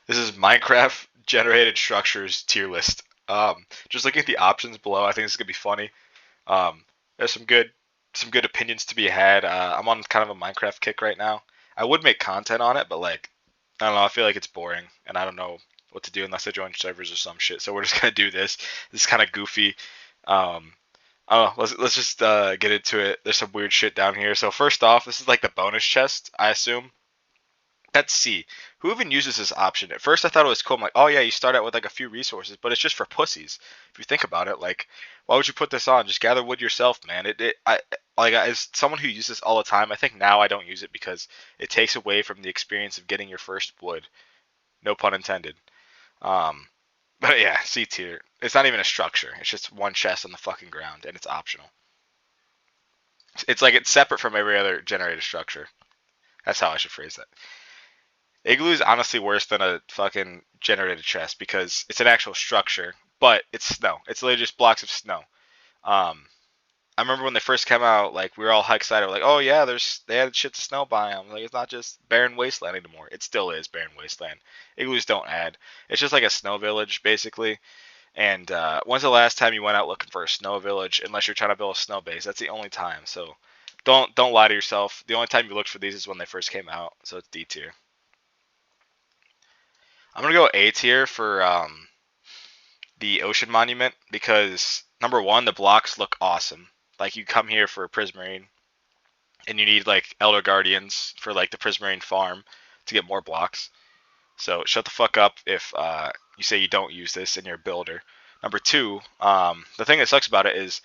This is Minecraft generated structures tier list. Just looking at the options below, I think this is gonna be funny. There's some good opinions to be had. I'm on kind of a Minecraft kick right now. I would make content on it, but like I don't know. I feel like it's boring, and I don't know what to do unless I join servers or some shit. So we're just gonna do this. This is kind of goofy. Um, I don't know. Let's just get into it. There's some weird shit down here. So first off, this is like the bonus chest, I assume. That's C. Who even uses this option? At first, I thought it was cool. I'm like, oh yeah, you start out with like a few resources, but it's just for pussies. If you think about it, like, why would you put this on? Just gather wood yourself, man. As someone who uses this all the time, I think now I don't use it because it takes away from the experience of getting your first wood. No pun intended. Um, but yeah, C tier. It's not even a structure. It's just one chest on the fucking ground, and it's optional. It's like it's separate from every other generated structure. That's how I should phrase that. Igloo is honestly worse than a fucking generated chest because it's an actual structure, but it's snow. It's literally just blocks of snow. Um, I remember when they first came out, like we were all excited, we're like, oh yeah, they added shit to snow biome. Like it's not just barren wasteland anymore. It still is barren wasteland. Igloos don't add. It's just like a snow village basically. And when's the last time you went out looking for a snow village? Unless you're trying to build a snow base, that's the only time. So don't lie to yourself. The only time you looked for these is when they first came out. So it's D tier. I'm gonna go A tier for the Ocean Monument because number one, the blocks look awesome. Like you come here for a Prismarine, and you need like Elder Guardians for like the Prismarine farm to get more blocks. So shut the fuck up if you say you don't use this and you're a builder. Number two, the thing that sucks about it is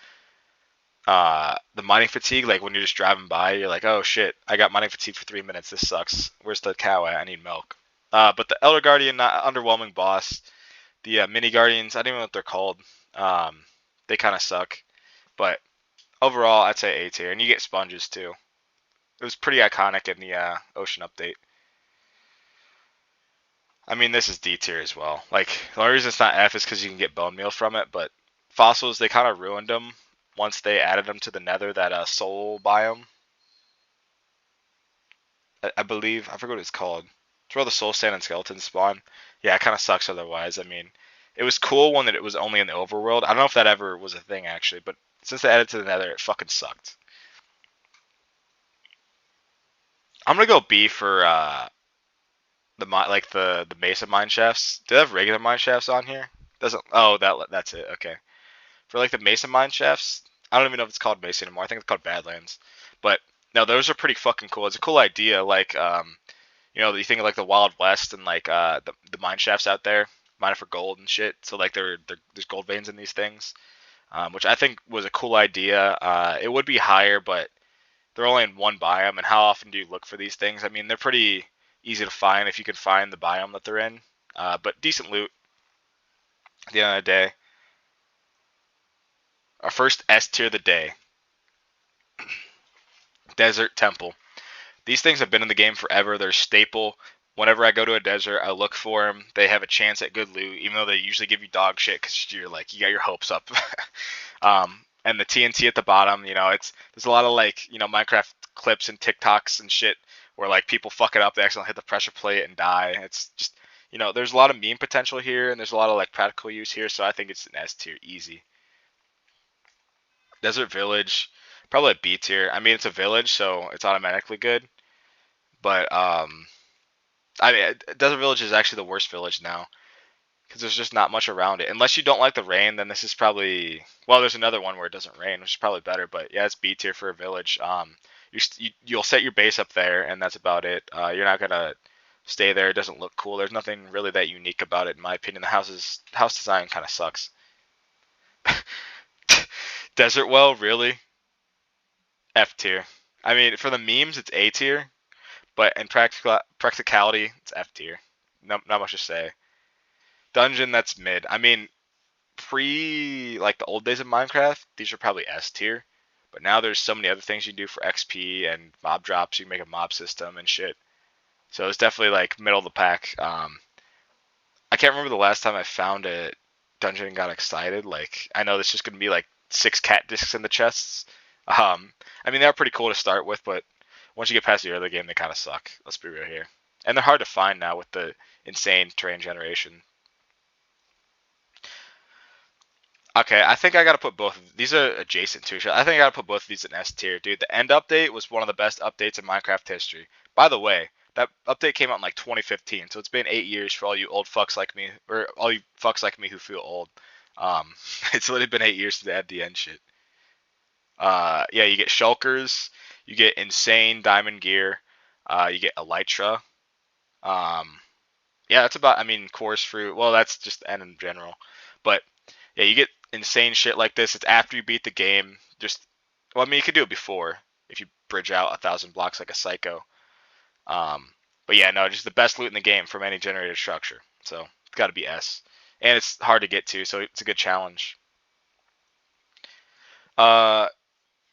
the mining fatigue. Like when you're just driving by, you're like, oh shit, I got mining fatigue for 3 minutes. This sucks. Where's the cow at? I need milk. But the Elder Guardian, not underwhelming boss. The mini guardians, I don't even know what they're called. Um, they kind of suck, but overall, I'd say A tier. And you get sponges too. It was pretty iconic in the ocean update. I mean, this is D tier as well. Like the only reason it's not F is because you can get bone meal from it, but fossils they kind of ruined them once they added them to the Nether, that soul biome. I believe I forget what it's called. It's where the soul sand and skeletons spawn. Yeah, it kind of sucks otherwise. I mean, it was cool when it was only in the overworld. I don't know if that ever was a thing actually, but since they added to the Nether, it fucking sucked. I'm gonna go B for the Mesa mine shafts. Do they have regular mine shafts on here? Doesn't. Oh, that's it. Okay. For like the Mesa mine shafts, I don't even know if it's called Mesa anymore. I think it's called Badlands. But no, those are pretty fucking cool. It's a cool idea. Like you think of like the Wild West and like the mine shafts out there, mining for gold and shit. So like there's gold veins in these things, which I think was a cool idea. It would be higher, but they're only in one biome. And how often do you look for these things? I mean, they're pretty easy to find if you can find the biome that they're in. But decent loot at the end of the day. Our first S tier of the day, Desert Temple. These things have been in the game forever. They're staple. Whenever I go to a desert, I look for them. They have a chance at good loot, even though they usually give you dog shit because you're like you got your hopes up. And the TNT at the bottom, there's a lot of like Minecraft clips and TikToks and shit where like people fuck it up. They accidentally hit the pressure plate and die. It's just there's a lot of meme potential here, and there's a lot of like practical use here. So I think it's an S tier, easy. Desert Village, probably a B tier. I mean, it's a village, so it's automatically good. But I mean, Desert Village is actually the worst village now because there's just not much around it. Unless you don't like the rain, then this is probably there's another one where it doesn't rain, which is probably better. But yeah, it's B tier for a village. You'll set your base up there, and that's about it. You're not gonna stay there. It doesn't look cool. There's nothing really that unique about it, in my opinion. The house design kind of sucks. Desert Well, really? F tier. I mean, for the memes, it's A tier, but in practicality, it's F tier. Not much to say. Dungeon, that's mid. I mean, pre like the old days of Minecraft, these are probably S tier. But now there's so many other things you can do for XP and mob drops. You can make a mob system and shit. So it's definitely like middle of the pack. I can't remember the last time I found a dungeon and got excited. Like I know there's just gonna be like 6 cat discs in the chests. I mean they're pretty cool to start with, but once you get past the early game, they kind of suck. Let's be real here. And they're hard to find now with the insane terrain generation. Okay, I think I gotta put both of these are adjacent to each other. I think I gotta put both of these in S tier, dude. The end update was one of the best updates in Minecraft history. By the way, that update came out in like 2015, so it's been 8 years for all you old fucks like me, or all you fucks like me who feel old. It's literally been 8 years to add the end shit. Yeah, you get shulkers, you get insane diamond gear, you get elytra. Um, yeah, that's about. I mean, coarse fruit. Well, that's just the end in general, but yeah, you get insane shit like this. It's after you beat the game. Just, well, I mean, you could do it before if you bridge out 1,000 blocks like a psycho. Um, but yeah, no, just the best loot in the game from any generated structure. So it's got to be S, and it's hard to get to, so it's a good challenge. Uh,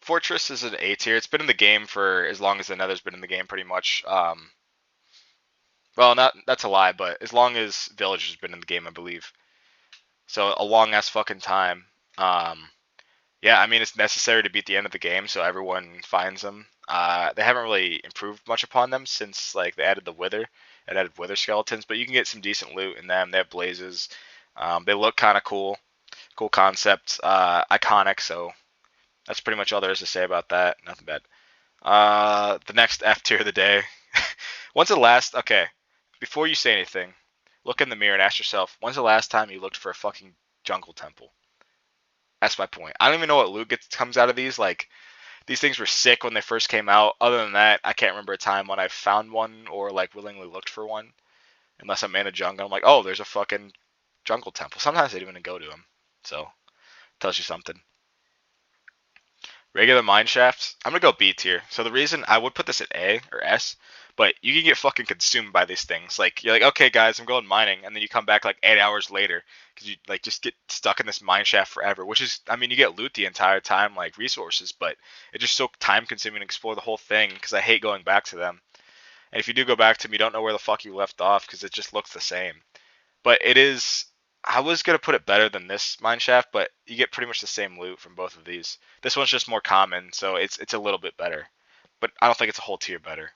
Fortress is an A tier. It's been in the game for as long as the Nether's been in the game, pretty much. Well, not that's a lie, but as long as Village has been in the game, I believe. So a long ass fucking time. Um, Yeah, I mean it's necessary to beat the end of the game, so everyone finds them. They haven't really improved much upon them since like they added the wither, it added wither skeletons, but you can get some decent loot in them. They have blazes. They look kind of cool, cool concept, iconic. So that's pretty much all there is to say about that. Nothing bad. The next F tier of the day. When's the last? Okay, before you say anything, look in the mirror and ask yourself, when's the last time you looked for a fucking jungle temple? That's my point. I don't even know what loot comes out of these. Like these things were sick when they first came out. Other than that, I can't remember a time when I found one or like willingly looked for one. Unless I'm in a jungle, I'm like, oh, there's a fucking jungle temple. Sometimes I don't even go to them. So tells you something. Regular mine shafts. I'm gonna go B tier. So the reason I would put this at A or S, but you can get fucking consumed by these things. Like you're like, okay, guys, I'm going mining, and then you come back like 8 hours later because you like just get stuck in this mine shaft forever. Which is, I mean, you get loot the entire time, like resources, but it's just so time consuming to explore the whole thing because I hate going back to them. And if you do go back to them, you don't know where the fuck you left off because it just looks the same. But it is. I was gonna put it better than this mine shaft, but you get pretty much the same loot from both of these. This one's just more common, so it's a little bit better. But I don't think it's a whole tier better.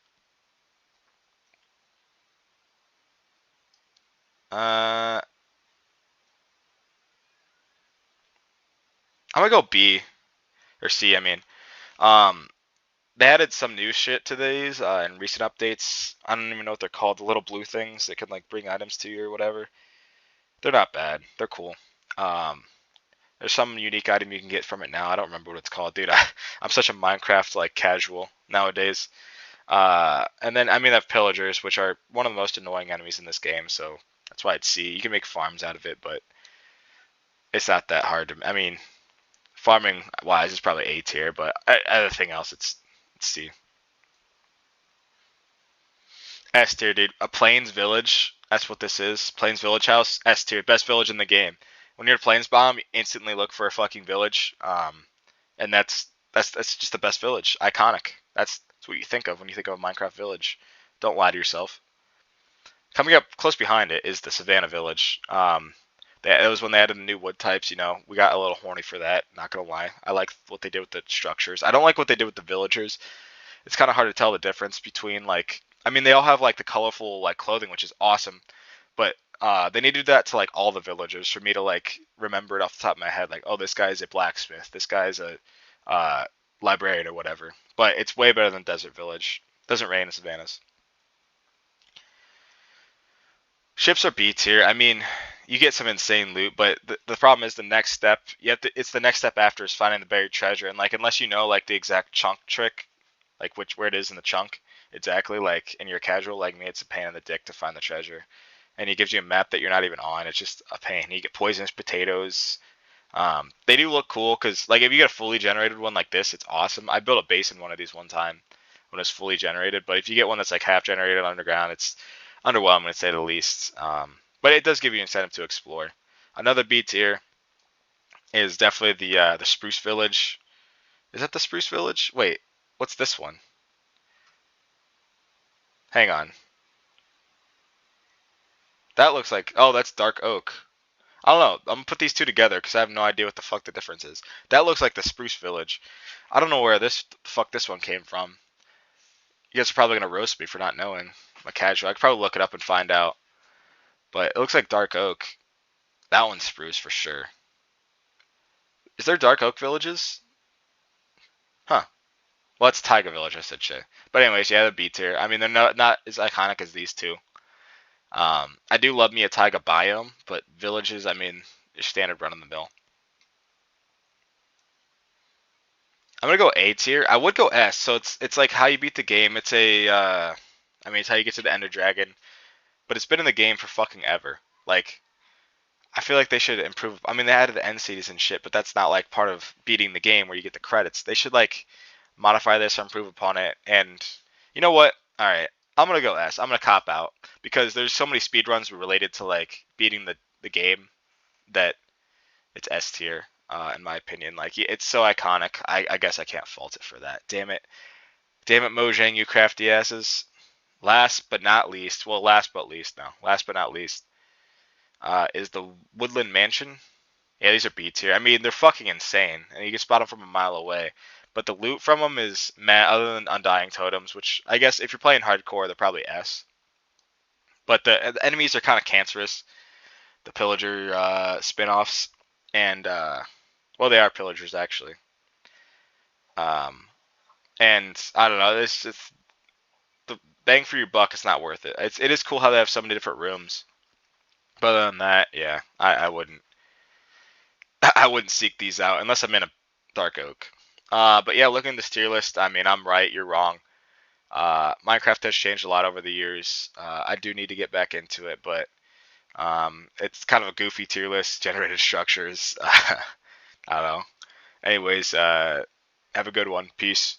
Uh, I'm gonna go B or C. I mean, um, they added some new shit to these in recent updates. I don't even know what they're called. The little blue things that can like bring items to you or whatever. They're not bad. They're cool. Um, there's some unique item you can get from it now. I don't remember what it's called, dude. I'm such a Minecraft like casual nowadays. And then I mean, I have pillagers, which are one of the most annoying enemies in this game. So that's why it's C. You can make farms out of it, but it's not that hard to. I mean, farming wise, it's probably A tier, but everything else, it's C. S tier, dude. A Plains village. That's what this is. Plains village house. S tier. Best village in the game. When you're at Plains bomb, you instantly look for a fucking village. And that's just the best village. Iconic. That's what you think of when you think of a Minecraft village. Don't lie to yourself. Coming up close behind it is the Savannah village. That was when they added the new wood types. You know, we got a little horny for that. Not gonna lie. I like what they did with the structures. I don't like what they did with the villagers. It's kind of hard to tell the difference between like. I mean, they all have like the colorful like clothing, which is awesome, but they need to do that to like all the villagers for me to like remember it off the top of my head. Like, oh, this guy's a blacksmith. This guy's a uh, librarian or whatever. But it's way better than Desert Village. Doesn't rain in Savannahs. Ships are B tier. I mean, you get some insane loot, but the problem is the next step. It's the next step after is finding the buried treasure, and like unless you know like the exact chunk trick, like which where it is in the chunk exactly, like and you're casual like me, it's a pain in the dick to find the treasure. And he gives you a map that you're not even on. It's just a pain. You get poisonous potatoes. They do look cool because like if you get a fully generated one like this, it's awesome. I built a base in one of these one time when it's fully generated, but if you get one that's like half generated underground, it's underwhelming to say the least. But it does give you incentive to explore. Another B tier is definitely the Spruce Village. Is that the Spruce Village? Wait, what's this one? Hang on. That looks like, oh, that's Dark Oak. I don't know. I'm gonna put these two together because I have no idea what the fuck the difference is. That looks like the Spruce Village. I don't know where this fuck this one came from. You guys are probably gonna roast me for not knowing. I'm a casual. I could probably look it up and find out. But it looks like dark oak. That one's spruce for sure. Is there dark oak villages? Huh. Well, it's Taiga Village, I said shit. But anyways, yeah, the B tier. I mean, they're not as iconic as these two. I do love me a taiga biome, but villages, I mean, standard run of the mill. I'm gonna go A tier. I would go S. So it's like how you beat the game. It's a, I mean, it's how you get to the Ender Dragon. But it's been in the game for fucking ever. Like, I feel like they should improve. I mean, they added the end cities and shit, but that's not like part of beating the game where you get the credits. They should like modify this or improve upon it. And you know what? All right, I'm gonna go S. I'm gonna cop out because there's so many speedruns related to like beating the game that it's S tier. In my opinion, like it's so iconic. I guess I can't fault it for that. Damn it, Mojang, you crafty asses. Last but not least, well, last but least, no, last but not least, is the Woodland Mansion. Yeah, these are B tier. I mean, they're fucking insane, and you can spot them from a mile away. But the loot from them is meh, other than Undying Totems, which I guess if you're playing hardcore, they're probably S. But the enemies are kind of cancerous. The pillager spin-offs, and well, they are pillagers actually. Um, and I don't know, this it's the bang for your buck is not worth it. It is cool how they have so many different rooms, but other than that, yeah, I wouldn't I wouldn't seek these out unless I'm in a dark oak. But yeah, looking at this tier list, I mean, I'm right, you're wrong. Minecraft has changed a lot over the years. I do need to get back into it, but it's kind of a goofy tier list, generated structures. I don't know. Anyways, have a good one. Peace.